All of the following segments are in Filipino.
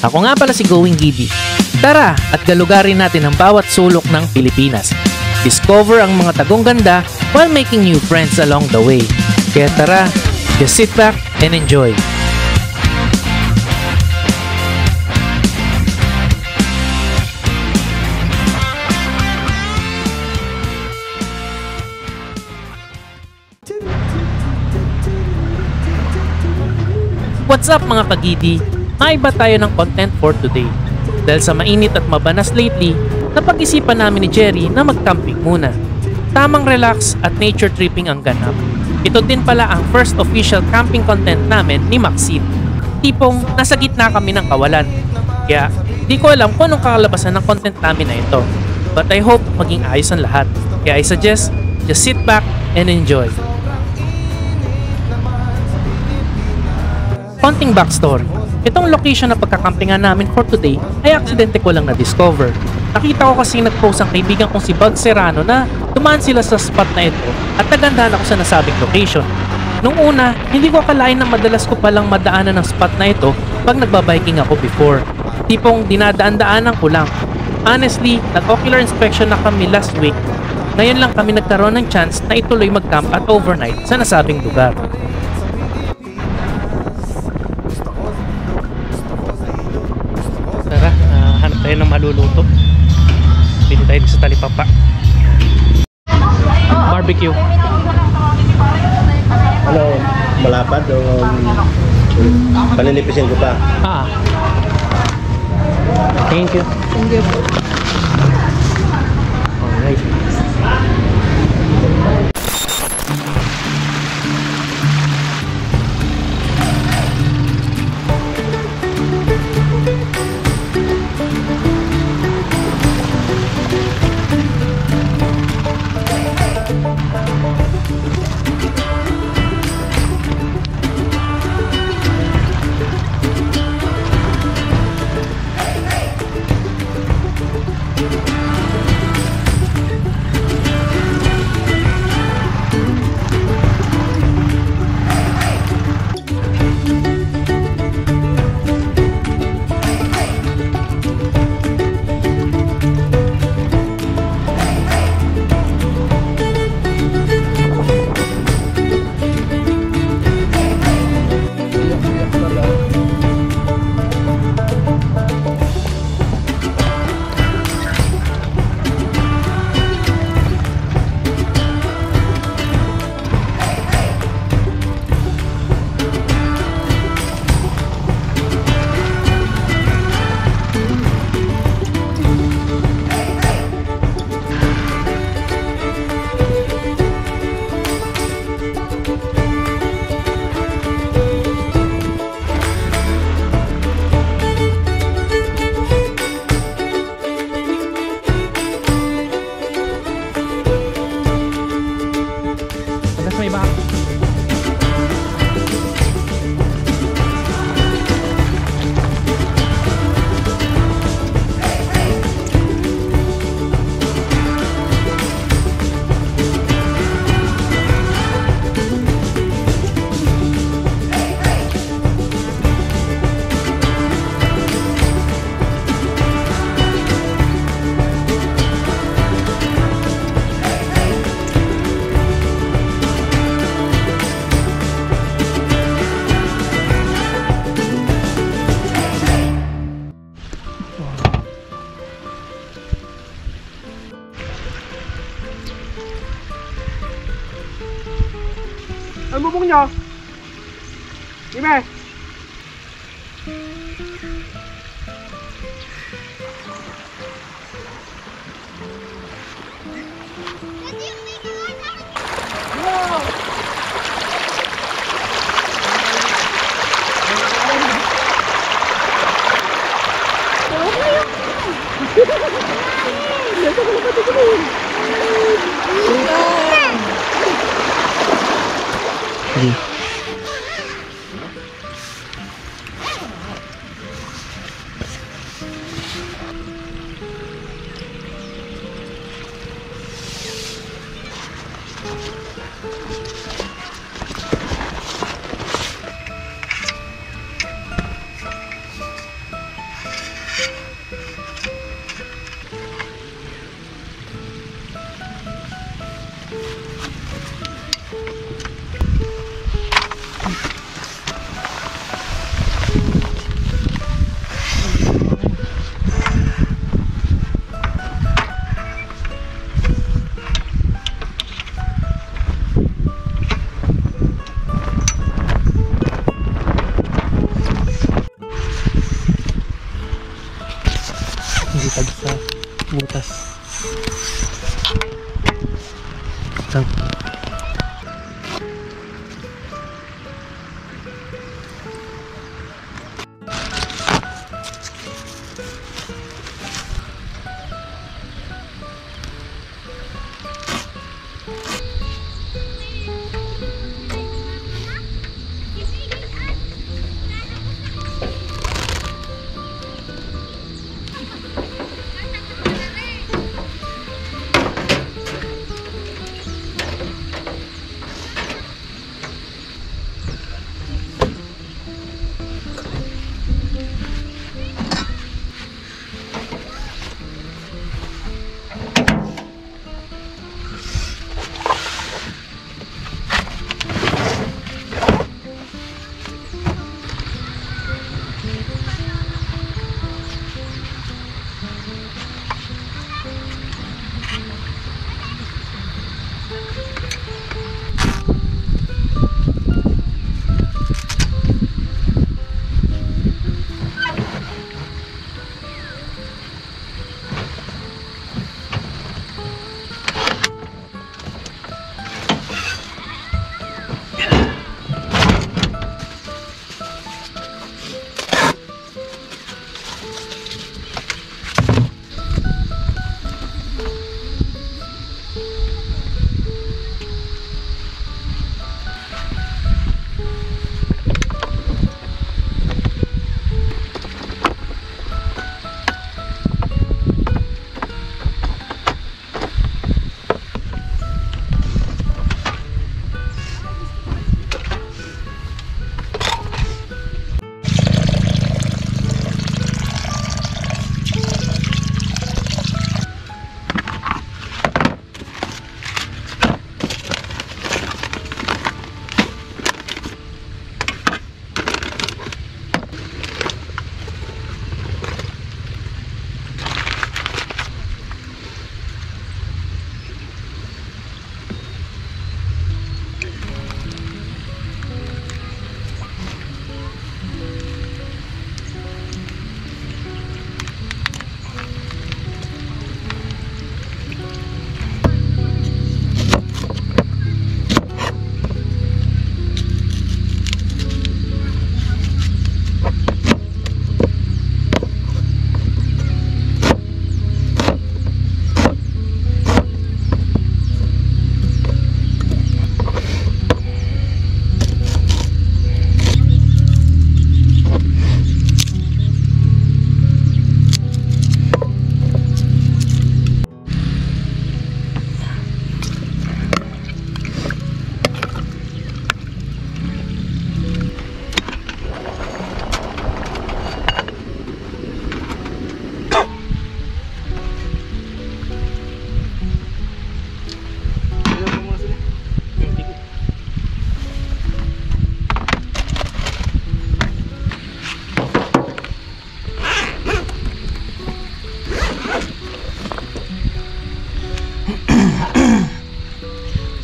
Ako nga pala si Going Giddy. Tara at galugarin natin ang bawat sulok ng Pilipinas. Discover ang mga tagong ganda while making new friends along the way. Kaya tara, just sit back and enjoy. What's up mga kagidi? Maiba tayo ng content for today. Dahil sa mainit at mabanas lately, napag-isipan namin ni Jerry na mag-camping muna. Tamang relax at nature tripping ang ganap. Ito din pala ang first official camping content namin ni Maxine. Tipong nasa gitna kami ng kawalan. Kaya di ko alam kung anong kakalabasan ng content namin na ito. But I hope maging ayos ang lahat. Kaya I suggest, just sit back and enjoy. Konting backstory. Itong location na pagkakampingan namin for today ay aksidente ko lang na-discover. Nakita ko kasi nag-post ang kaibigan kong si Bug Serrano na dumaan sila sa spot na ito at nagandahan ako sa nasabing location. Nung una, hindi ko akalain na madalas ko palang madaanan ng spot na ito pag nagbabiking ako before. Tipong dinadaan-daanan ko lang. Honestly, nag-ocular inspection na kami last week. Ngayon lang kami nagkaroon ng chance na ituloy mag-camp at overnight sa nasabing lugar. Hanap tayo ng maluluto. Pili tayo sa talipapa. Barbecue. Ano, malapad o paninipisin ko pa? Thank you. Thank you po. Alright. May iba. Ang bubong nyo? Ime! Tag sa butas. Tag.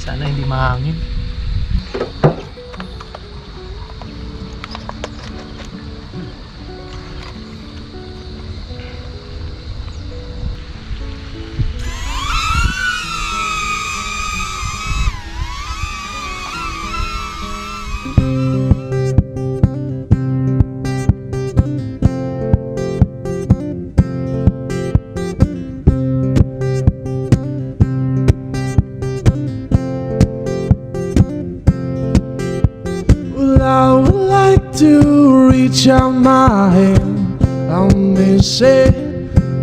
Sana hindi mahangin. I would like to reach out my hand. I may say,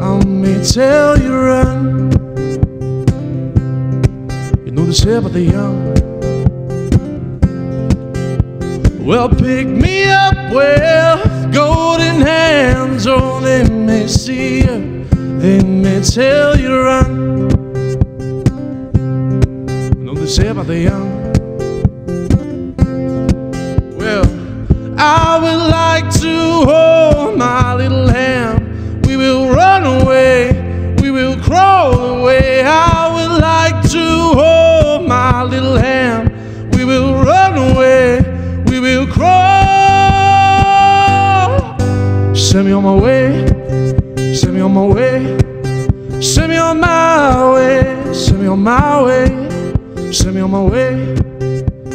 I may tell you run. You know the shape of the young. Well, pick me up with golden hands. Oh, they may see you, they may tell you run. You know the shape of the young. I would like to hold my little hand. We will run away, we will crawl away. I would like to hold my little hand. We will run away, we will crawl. Send me on my way. Send me on my way. Send me on my way. Send me on my way. Send me on my way.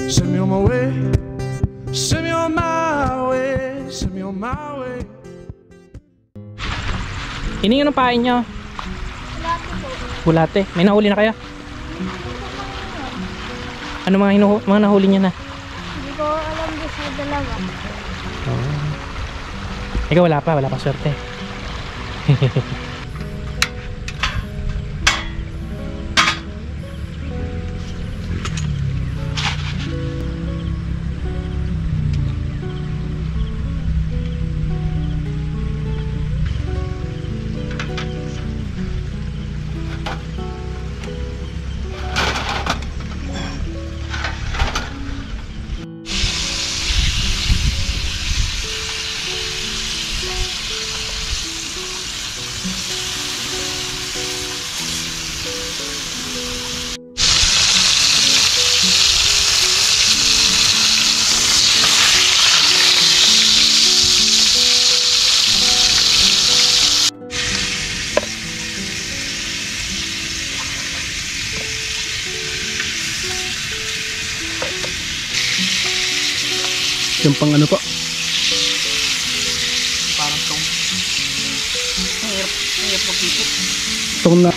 Send me on my way. Send me on my way. Send me on my way. Hiningi ng pain nyo? Bulate. May nahuli na kayo? Ano mga nahuli niya na? Hindi ko alam doon sa dalawa. Ikaw wala pa swerte. Yung pang ano po? Parang tong. Ang hirap magpipit. Itong na.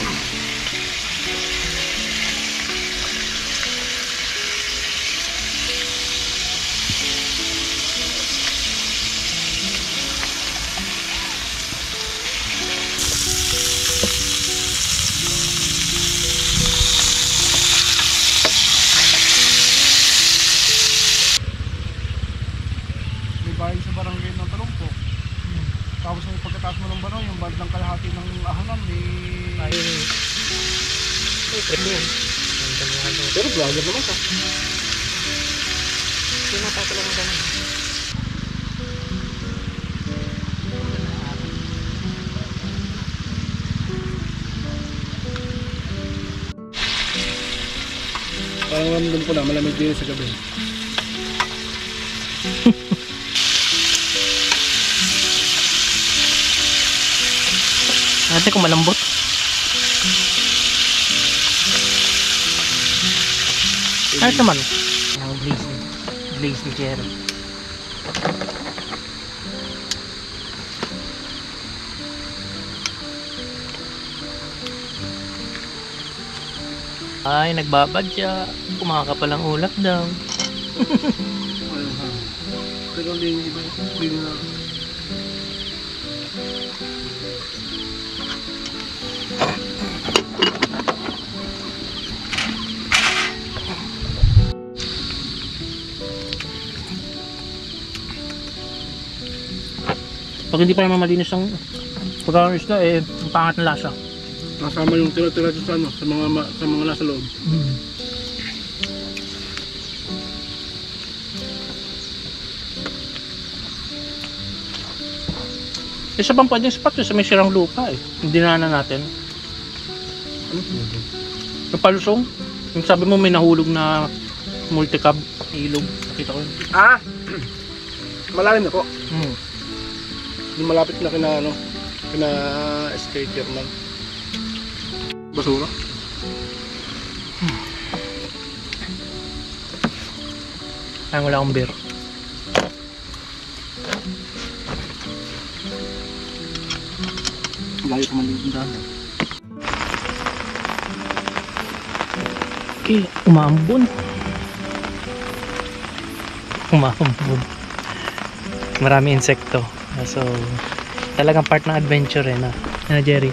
Bahay sa barangay ng Talongpo. Tapos yung pagkataas mo ng bano, yung bandang kalahati ng ahangan pero vlogger naman ka. Pinapatala mo ganun. Parang ramdam ko na malamig din sa gabi. Natin kung malambot. Ayos naman. Ang blaze ni Jerry. Ay, nagbabadya. Kumakapalang ulap daw. Pero hindi na. Pag hindi pa naman malinis ang pagkakaroon isda, ang pangat na lasa. Kasama yung tira-tira sa ano, sa mga nasa loob. Isa pang pwedeng spot sa may sirang lupa Yung dinanan natin. Ano po? Yung palusong. Yung sabi mo may nahulog na multicab ilog. Nakita ko yun. Malalim na po. Hmm. Yung malapit na kina skater man. Basura. Ay, wala akong beer. Layo pa man yung daan. Okay, umaambon. Marami insekto. So, talagang part ng adventure na Jerry.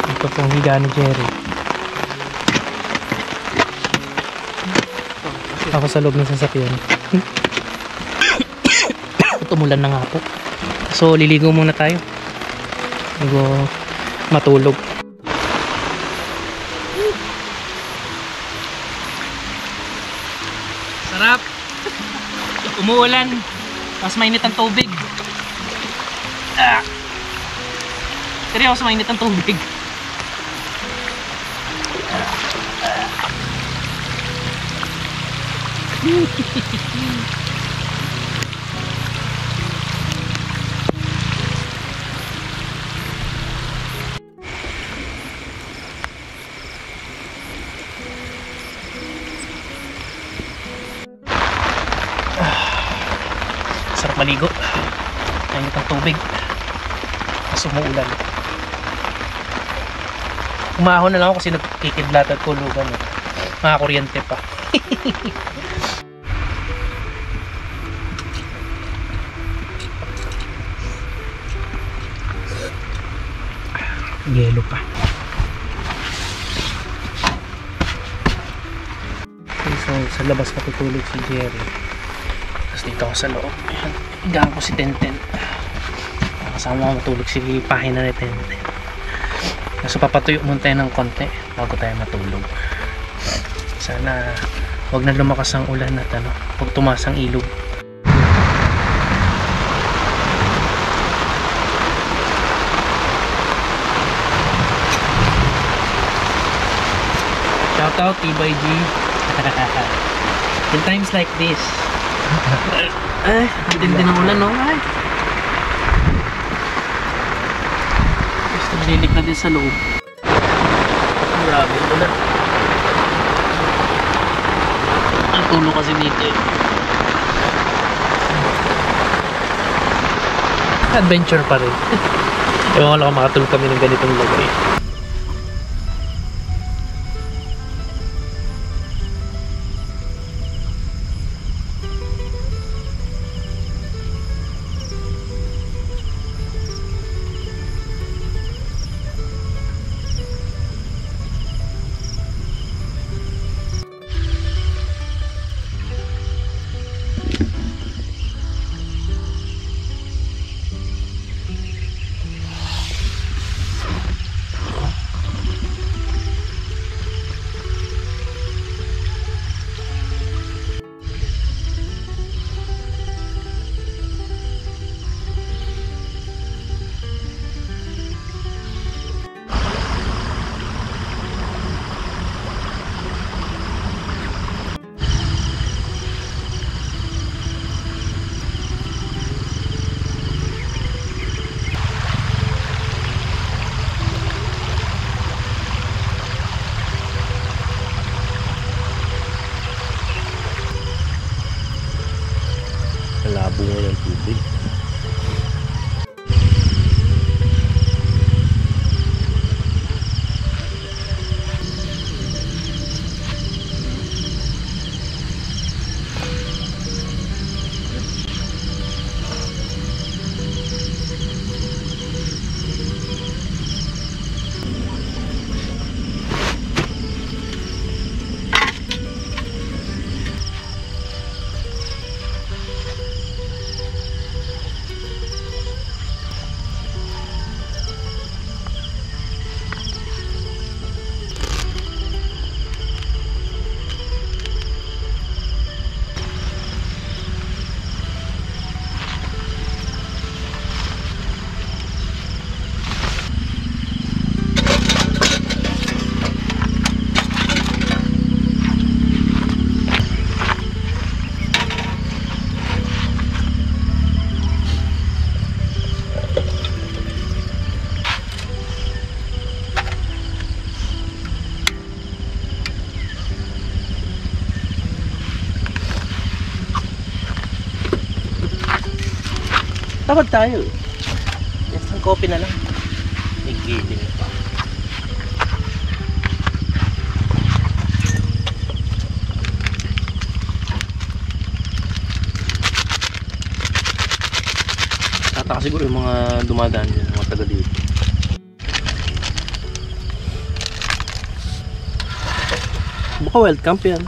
Ito pong higa ni Jerry. Ako sa loob ng sasakyan. Tumulan na nga po. So, liligo muna tayo. Bago matulog. Sarap. Umuulan. Mas mainit ang tubig. Seryoso, mainit ang tubig. Sarap maligo. Mainit ang tubig. Mas umuulan. Umahon na lang ako kasi nagkikidlat at tulugan. Mga kuryente pa. Yelo pa. So, sa labas matutulog si Jerry. Tapos dito ako sa loob. Ayan, higaan ko si Tenten. Kasama ko matulog si pahina ni Tenten. So papatuyo muna tayo ng konti bago tayo matulog. Sana wag na lumakas ang ulan at wag tumaas ang ilog. Shout out Tibay G. In times like this. Ay, hindi din ang ulan, no? Ay. Gusto lilik na din sa loob. Grabe yung ulan. Ang tulo kasi dito eh. Adventure pa rin. Ewan ko lang kung makatulog kami ng ganitong lagay. Malabo nga ng tubig. Tawag tayo. Isang coffee na lang. May giling pa. Tataka siguro yung mga dumadaan dyan, mga taga dito. Baka wild camp yan.